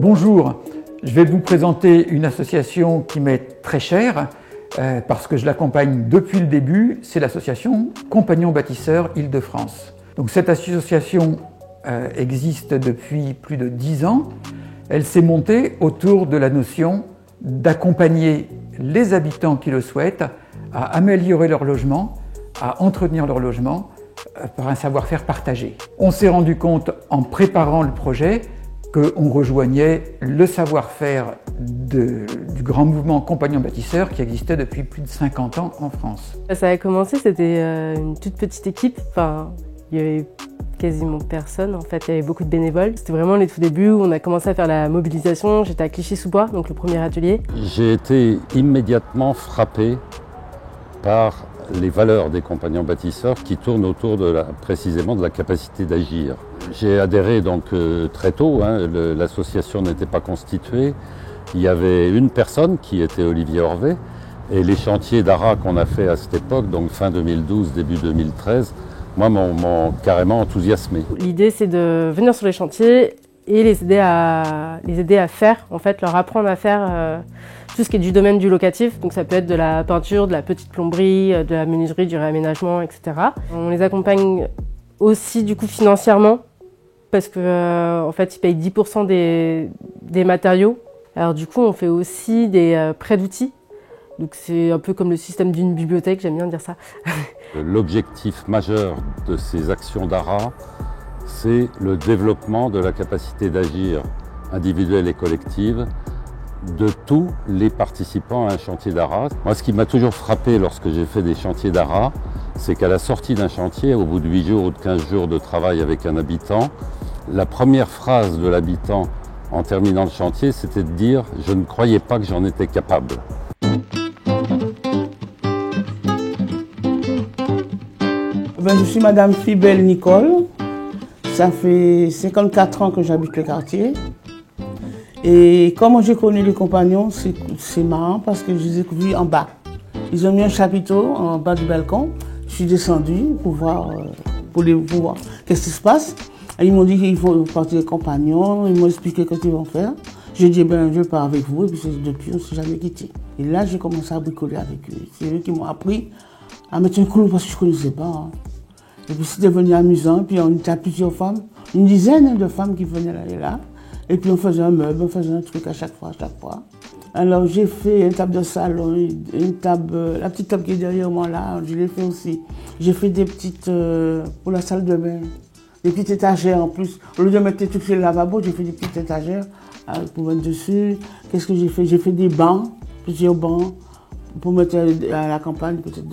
Bonjour, je vais vous présenter une association qui m'est très chère parce que je l'accompagne depuis le début, c'est l'association Compagnons Bâtisseurs Île-de-France. Donc cette association existe depuis plus de 10 ans. Elle s'est montée autour de la notion d'accompagner les habitants qui le souhaitent à améliorer leur logement, à entretenir leur logement par un savoir-faire partagé. On s'est rendu compte en préparant le projet qu'on rejoignait le savoir-faire du grand mouvement Compagnons Bâtisseurs qui existait depuis plus de 50 ans en France. Ça a commencé, c'était une toute petite équipe. Enfin, il y avait quasiment personne en fait, il y avait beaucoup de bénévoles. C'était vraiment les tout débuts où on a commencé à faire la mobilisation. J'étais à Clichy-sous-Bois, donc le premier atelier. J'ai été immédiatement frappé par les valeurs des compagnons bâtisseurs qui tournent autour précisément de la capacité d'agir. J'ai adhéré donc très tôt, l'association n'était pas constituée. Il y avait une personne qui était Olivier Orvet et les chantiers d'ARA qu'on a fait à cette époque, donc fin 2012, début 2013, moi m'ont carrément enthousiasmé. L'idée c'est de venir sur les chantiers et les aider à faire, en fait, leur apprendre à faire tout ce qui est du domaine du locatif. Donc ça peut être de la peinture, de la petite plomberie, de la menuiserie, du réaménagement, etc. On les accompagne aussi du coup financièrement parce que en fait ils payent 10% des matériaux. Alors du coup on fait aussi des prêts d'outils. Donc c'est un peu comme le système d'une bibliothèque, j'aime bien dire ça. L'objectif majeur de ces actions d'ARA, c'est le développement de la capacité d'agir individuelle et collective de tous les participants à un chantier d'ARA. Moi, ce qui m'a toujours frappé lorsque j'ai fait des chantiers d'ARA, c'est qu'à la sortie d'un chantier, au bout de 8 jours ou de 15 jours de travail avec un habitant, la première phrase de l'habitant en terminant le chantier, c'était de dire « je ne croyais pas que j'en étais capable ». Je suis Madame Fibel Nicole. Ça fait 54 ans que j'habite le quartier. Et comment j'ai connu les compagnons, c'est marrant parce que je les ai vus en bas. Ils ont mis un chapiteau en bas du balcon. Je suis descendue pour voir qu'est-ce qui se passe. Et ils m'ont dit qu'il faut partir les compagnons. Ils m'ont expliqué ce qu'ils vont faire. J'ai dit, je pars avec vous. Et puis depuis, on ne s'est jamais quitté. Et là, j'ai commencé à bricoler avec eux. C'est eux qui m'ont appris à mettre un clou parce que je ne connaissais pas. Et puis c'était devenu amusant. Puis on était à plusieurs femmes, une dizaine de femmes qui venaient là. Et puis on faisait un meuble, on faisait un truc à chaque fois. Alors j'ai fait une table de salon, une table, la petite table qui est derrière moi là, je l'ai fait aussi. J'ai fait des petites, pour la salle de bain, des petites étagères en plus. Au lieu de mettre tout sur le lavabo, j'ai fait des petites étagères pour mettre dessus. Qu'est-ce que j'ai fait? J'ai fait des bancs, plusieurs bancs, pour mettre à la campagne, peut-être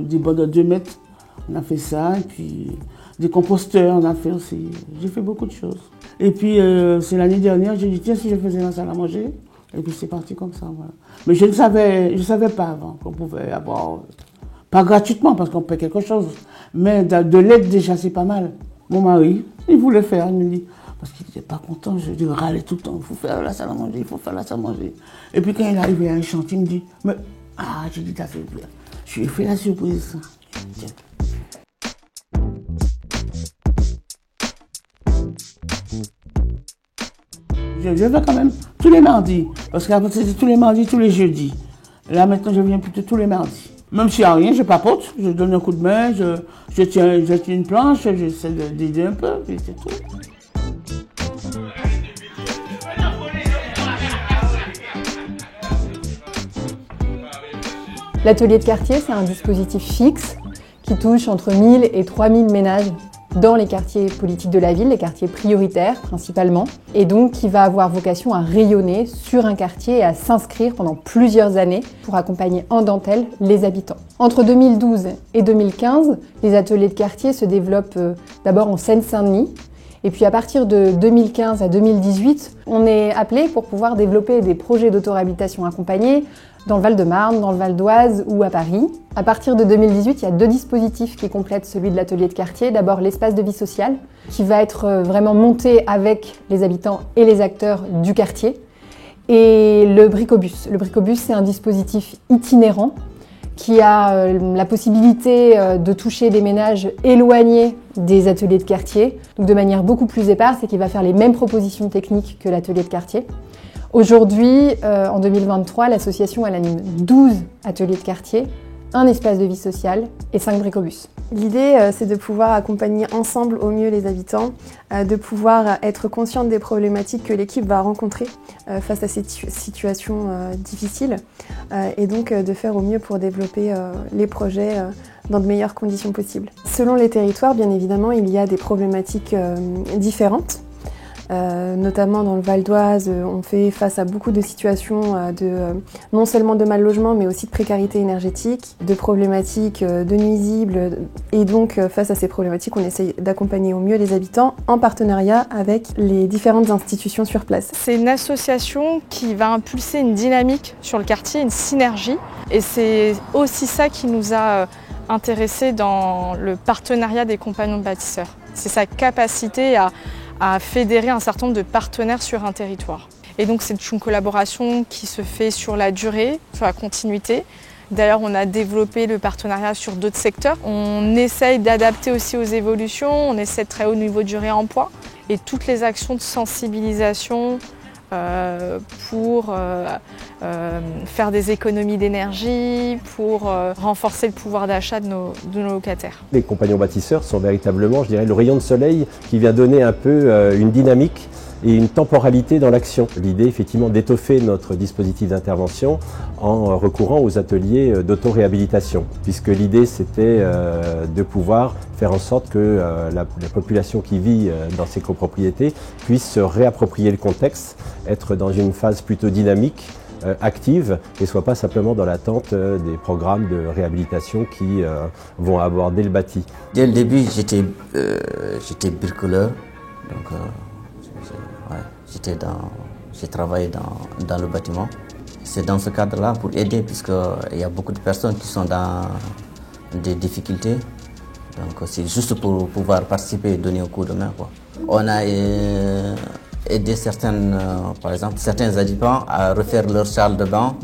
des bancs de 2 mètres. On a fait ça, et puis des composteurs, on a fait aussi. J'ai fait beaucoup de choses. Et puis, c'est l'année dernière, j'ai dit, tiens, si je faisais la salle à manger. Et puis, c'est parti comme ça, voilà. Mais je ne savais pas avant qu'on pouvait avoir, pas gratuitement, parce qu'on paie quelque chose, mais de l'aide déjà, c'est pas mal. Mon mari, il voulait faire, il me dit, parce qu'il n'était pas content, je râlais tout le temps, il faut faire la salle à manger, il faut faire la salle à manger. Et puis, quand il est arrivé à un chantier, il me dit, mais, j'ai dit, t'as fait plaisir. Je lui ai fait la surprise. Tiens. Je vais quand même tous les mardis, parce qu'avant c'était tous les mardis, tous les jeudis. Là maintenant je viens plutôt tous les mardis. Même s'il n'y a rien, je papote, je donne un coup de main, je tiens une planche, j'essaie d'aider un peu, puis c'est tout. L'atelier de quartier, c'est un dispositif fixe qui touche entre 1000 et 3000 ménages dans les quartiers politiques de la ville, les quartiers prioritaires principalement, et donc qui va avoir vocation à rayonner sur un quartier et à s'inscrire pendant plusieurs années pour accompagner en dentelle les habitants. Entre 2012 et 2015, les ateliers de quartier se développent d'abord en Seine-Saint-Denis, et puis à partir de 2015 à 2018, on est appelé pour pouvoir développer des projets d'autoréhabilitation accompagnés dans le Val-de-Marne, dans le Val d'Oise ou à Paris. À partir de 2018, il y a 2 dispositifs qui complètent celui de l'atelier de quartier. D'abord l'espace de vie sociale, qui va être vraiment monté avec les habitants et les acteurs du quartier. Et le Bricobus. Le Bricobus, c'est un dispositif itinérant qui a la possibilité de toucher des ménages éloignés des ateliers de quartier, donc de manière beaucoup plus éparse, et qui va faire les mêmes propositions techniques que l'atelier de quartier. Aujourd'hui, en 2023, l'association elle anime 12 ateliers de quartier, un espace de vie sociale et 5 bricobus. L'idée, c'est de pouvoir accompagner ensemble au mieux les habitants, de pouvoir être consciente des problématiques que l'équipe va rencontrer face à ces situations difficiles, et donc de faire au mieux pour développer les projets dans de meilleures conditions possibles. Selon les territoires, bien évidemment, il y a des problématiques différentes. Notamment dans le Val d'Oise, on fait face à beaucoup de situations non seulement de mal logement, mais aussi de précarité énergétique, de problématiques de nuisibles. Et donc, face à ces problématiques, on essaye d'accompagner au mieux les habitants en partenariat avec les différentes institutions sur place. C'est une association qui va impulser une dynamique sur le quartier, une synergie. Et c'est aussi ça qui nous a intéressés dans le partenariat des compagnons de bâtisseurs. C'est sa capacité à fédérer un certain nombre de partenaires sur un territoire. Et donc c'est une collaboration qui se fait sur la durée, sur la continuité. D'ailleurs, on a développé le partenariat sur d'autres secteurs. On essaye d'adapter aussi aux évolutions, on essaie de travailler au niveau du réemploi. Et toutes les actions de sensibilisation pour faire des économies d'énergie, pour renforcer le pouvoir d'achat de nos locataires. Les compagnons bâtisseurs sont véritablement, je dirais, le rayon de soleil qui vient donner un peu une dynamique et une temporalité dans l'action. L'idée, effectivement, d'étoffer notre dispositif d'intervention en recourant aux ateliers d'auto-réhabilitation, puisque l'idée, c'était de pouvoir faire en sorte que la population qui vit dans ces copropriétés puisse se réapproprier le contexte, être dans une phase plutôt dynamique, active, et soit pas simplement dans l'attente des programmes de réhabilitation qui vont aborder le bâti. Dès le début, j'étais bricoleur, donc j'ai travaillé dans le bâtiment. C'est dans ce cadre-là pour aider, puisqu'il y a beaucoup de personnes qui sont dans des difficultés. Donc c'est juste pour pouvoir participer et donner un coup de main, quoi. On a aidé par exemple, certains habitants à refaire leur salle de bain,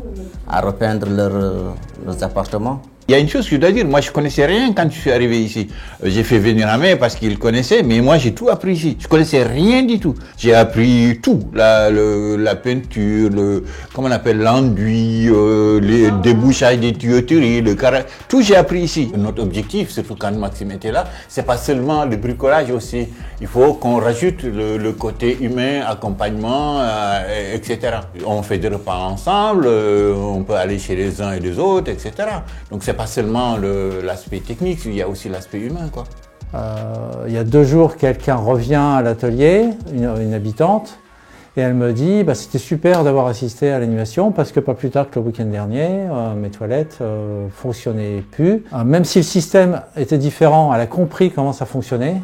à repeindre leurs appartements. Il y a une chose que je dois dire, moi je ne connaissais rien quand je suis arrivé ici. J'ai fait venir un mec parce qu'il connaissait, mais moi j'ai tout appris ici. Je ne connaissais rien du tout. J'ai appris tout, la peinture, comment on appelle, l'enduit, les débouchages des tuyauteries, le carré, tout j'ai appris ici. Notre objectif, surtout quand Maxime était là, c'est pas seulement le bricolage aussi. Il faut qu'on rajoute le côté humain, accompagnement, etc. On fait des repas ensemble, on peut aller chez les uns et les autres, etc. Donc c'est pas seulement l'aspect technique, il y a aussi l'aspect humain, quoi. Il y a 2 jours, quelqu'un revient à l'atelier, une habitante, et elle me dit c'était super d'avoir assisté à l'animation parce que pas plus tard que le week-end dernier, mes toilettes fonctionnaient plus. Même si le système était différent, elle a compris comment ça fonctionnait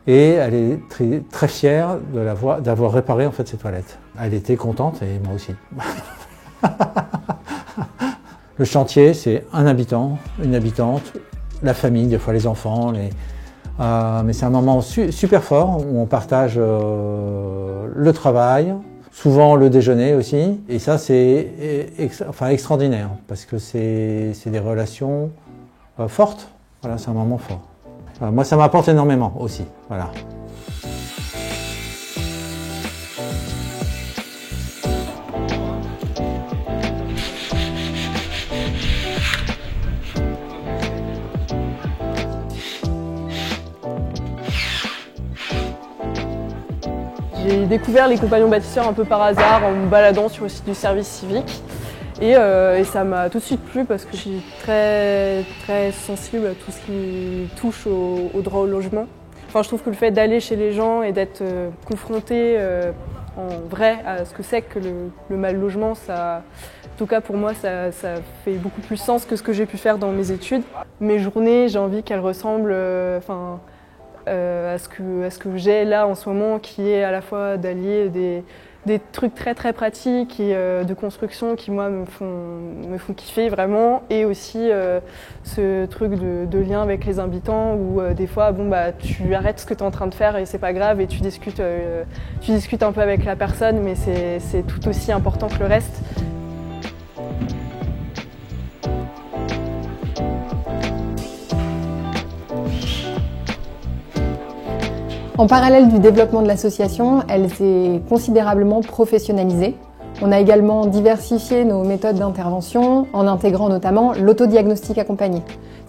et elle est très, très fière d'avoir réparé en fait ses toilettes. Elle était contente et moi aussi. Le chantier, c'est un habitant, une habitante, la famille, des fois les enfants. Mais c'est un moment super fort où on partage le travail, souvent le déjeuner aussi. Et ça, c'est extraordinaire parce que c'est des relations fortes. Voilà, c'est un moment fort. Moi, ça m'apporte énormément aussi. Voilà. J'ai découvert les compagnons bâtisseurs un peu par hasard en me baladant sur le site du service civique et ça m'a tout de suite plu parce que je suis très, très sensible à tout ce qui touche au droit au logement. Enfin, je trouve que le fait d'aller chez les gens et d'être confronté en vrai à ce que c'est que le mal logement, ça, en tout cas pour moi, ça fait beaucoup plus sens que ce que j'ai pu faire dans mes études. Mes journées, j'ai envie qu'elles ressemblent à ce que j'ai là en ce moment, qui est à la fois d'allier des trucs très très pratiques et de construction qui moi me font kiffer vraiment, et aussi ce truc de lien avec les habitants où des fois tu arrêtes ce que tu es en train de faire et c'est pas grave et tu discutes un peu avec la personne, mais c'est tout aussi important que le reste. En parallèle du développement de l'association, elle s'est considérablement professionnalisée. On a également diversifié nos méthodes d'intervention en intégrant notamment l'autodiagnostic accompagné.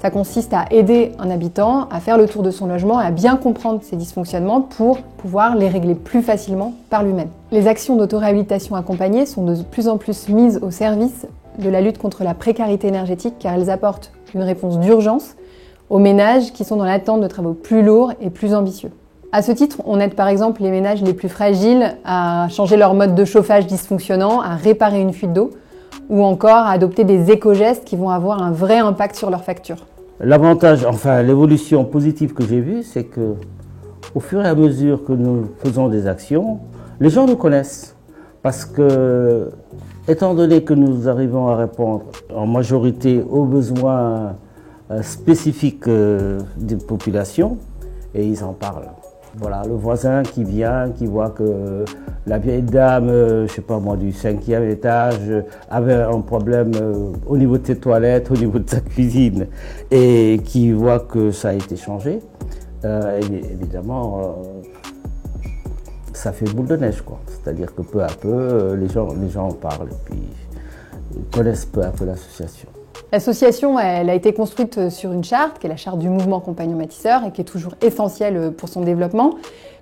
Ça consiste à aider un habitant à faire le tour de son logement et à bien comprendre ses dysfonctionnements pour pouvoir les régler plus facilement par lui-même. Les actions d'autoréhabilitation accompagnée sont de plus en plus mises au service de la lutte contre la précarité énergétique car elles apportent une réponse d'urgence aux ménages qui sont dans l'attente de travaux plus lourds et plus ambitieux. À ce titre, on aide par exemple les ménages les plus fragiles à changer leur mode de chauffage dysfonctionnant, à réparer une fuite d'eau ou encore à adopter des éco-gestes qui vont avoir un vrai impact sur leur facture. L'avantage, enfin l'évolution positive que j'ai vue, c'est que au fur et à mesure que nous faisons des actions, les gens nous connaissent. Parce que, étant donné que nous arrivons à répondre en majorité aux besoins spécifiques des populations, et ils en parlent. Voilà, le voisin qui vient, qui voit que la vieille dame, je sais pas moi, du 5e étage, avait un problème au niveau de ses toilettes, au niveau de sa cuisine, et qui voit que ça a été changé, évidemment, ça fait boule de neige, quoi. C'est-à-dire que peu à peu, les gens en parlent et puis ils connaissent peu à peu l'association. L'association, elle a été construite sur une charte, qui est la charte du mouvement Compagnon Bâtisseur et qui est toujours essentielle pour son développement.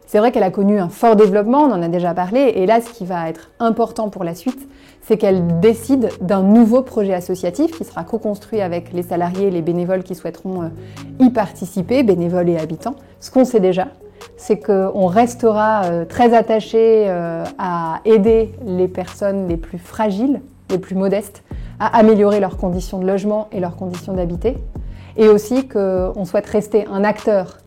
C'est vrai qu'elle a connu un fort développement, on en a déjà parlé, et là, ce qui va être important pour la suite, c'est qu'elle décide d'un nouveau projet associatif qui sera co-construit avec les salariés et les bénévoles qui souhaiteront y participer, bénévoles et habitants. Ce qu'on sait déjà, c'est qu'on restera très attaché à aider les personnes les plus fragiles, les plus modestes, à améliorer leurs conditions de logement et leurs conditions d'habiter, et aussi qu'on souhaite rester un acteur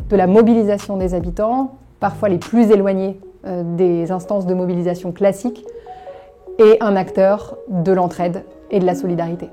de la mobilisation des habitants, parfois les plus éloignés des instances de mobilisation classiques, et un acteur de l'entraide et de la solidarité.